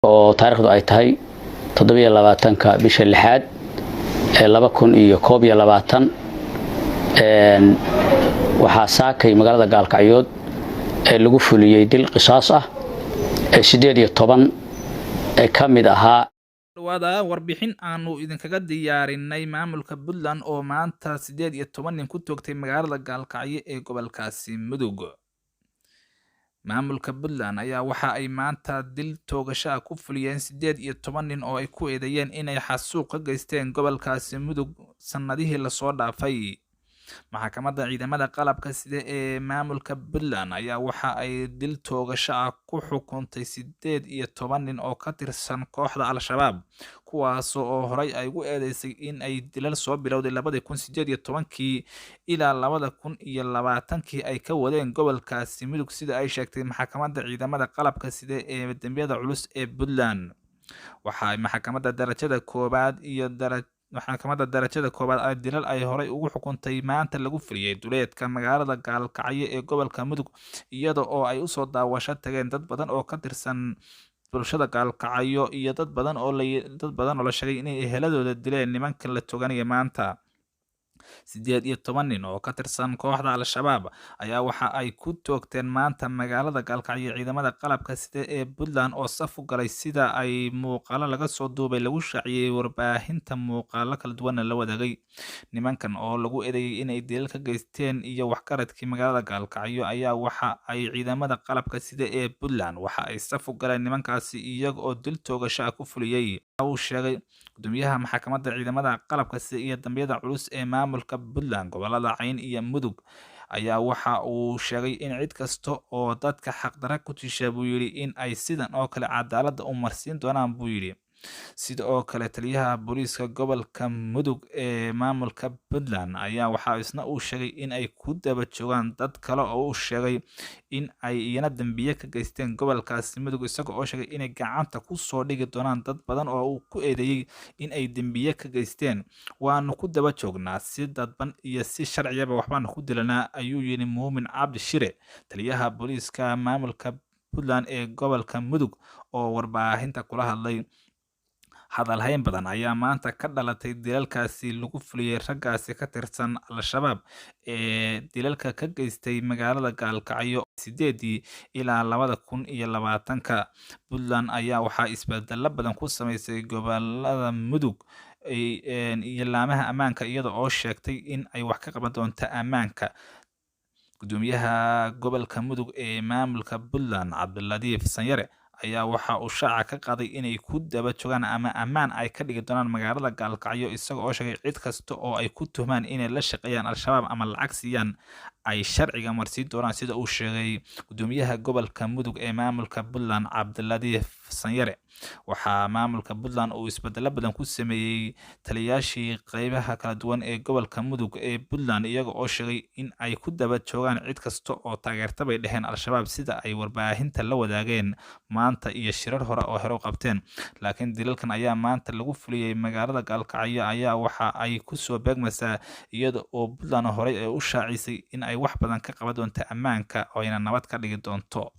oo taariikhdu ay tahay 27ka bisha 6 ee 2021 waxaa saakay magaalada Gaalkacyood ee lagu fuliyay dil qisaas ah ee 18 ee kamid ahaa wada warbixin aanu idinkaga diyaarinay maamulka Puntland oo maanta 18 nin ku toogtay magaalada Gaalkacyo ee gobolkaasi Mudug. Maamulka Puntland ayaa waxa ay maanta dil toogasho ku fuliyeen 18 nin oo ay ku eedeeyeen inay xasuuq ka geysteen gobolkaasi Mudug sanadihii la soo dhaafay. Maxkamadda ciidamada qalabka sida ee maamulka Puntland ayaa waxa ay dil toogasho ku xukuntay 18 nin oo ka tirsan kooxda Al-Shabaab kuwaas oo horay ay ugu eedeysay in ay dilal soo bilowday 2018 ilaa 2020 ay ka wadeen gobolkaasi Mudug sida ay sheegtay maxkamadda ciidamada qalabka sida ee dambiyada culus ee Puntland. Waxa maxkamadda darajada koobaad iyo maxkamadda darajada koobaad ay dilal ay horay ugu xukuntay maanta lagu fuliyay duleedka magaalada Gaalkacyo ee gobolka Mudug iyada oo ay u soo daawasho tageen dad badan oo ka tirsan bulshada Gaalkacyo iyo dad badan oo la sheegay inay eheladooda dileen nimanka la tooganaya maanta. 18 nin oo ka tirsan kooxda Al-Shabaab ayaa waxa ay ku toogteen maanta magaalada Gaalkacyo ciidamada qalabka sida ee Puntland oo saf u galay sida ay muuqaalo laga soo duubay lagu shaaciyay warbaahinta muuqaalo kala duwan la wadaagay. Nimankan oo lagu eedeeyay inay dilal ka geysteen iyo wax qaradkii magaalada Gaalkacyo ayaa waxa ay ciidamada qalabka sida ee Puntland waxa ay saf u galeen nimankaasi iyaga oo dil toogasho ku fuliyay. Uu sheegay gudoomiyaha maxkamadda ciidamada qalabka sida iyo dambiyada culus ee maamulka Puntland gobolada Cayn iyo Mudug ayaa waxa uu sheegay in cid kasta oo dadka xaqdara ku tisha buu yiri in ay sidan oo kale cadaaladda u marsiin doonaan buu yiri. Sidoo kale taliyaha booliiska gobolka Mudug ee maamulka Puntland ayaa waxa isna uu sheegay in ay ku daba joogaan dad kale oo uu sheegay in ay iyana dambiye ka geysteen gobolkaasi Mudug isagoo oo sheegay inay gacanta ku soo dhigi doonaan dad badan oo uu ku eedeeyay in ay dambiye ka geysteen. Waanu ku daba joognaa si dadban iyo si sharciyaba waxbaan ku dilanaa ayuu yiri Muumin Cabdi Shire taliyaha booliiska maamulka Puntland ee gobolka Mudug oo warbaahinta kula hadlay. Hadal hayn badan ayaa maanta ka dhalatay dilalkaasi lagu fuliyay raggaasi ka tirsan Al-Shabaab ee dilalka ka geystay magaalada Gaalkacyo 8 ilaa 2020. Puntland ayaa waxa isbeddello badan ku sameysay gobolada Mudug iyo laamaha ammaanka iyada oo sheegtay in ay wax ka qaban doonto ammaanka. Gudoomiyaha gobolka Mudug ee maamulka Puntland Cabdiladiif Sanyare ayaa waxa uu shaaca ka qaaday inay ku daba joogaan ama ammaan ay ka dhigi doonaan magaalada Gaalkacyo isagoo oo sheegay cid kasta oo ay ku tuhmaan inay la shaqeeyaan Al-Shabaab ama lacag siiyaan ay sharciga marsiin doonaan sida uu sheegay gudoomiyaha gobolka Mudug ee maamulka Puntland Cabdiladiif Sanyare. Waxaa maamulka Puntland uu isbeddello badan ku sameeyay taliyaashii qaybaha kala duwan ee gobolka Mudug ee Puntland iyaga oo sheegay in ay ku daba joogaan cid kasta oo taageerta bay dheheen Al-Shabaab sida ay warbaahinta la wadaageen maanta iyo shirar hore oo hore u qabteen. Laakiin dilalkan ayaa maanta lagu fuliyay magaalada Gaalkacyo ayaa waxa ay ku soo beegmaysaa iyada oo Puntland horay ay u shaacisay in ay wax badan ka qaban doonto ammaanka oo ayna nabad ka dhigi doonto.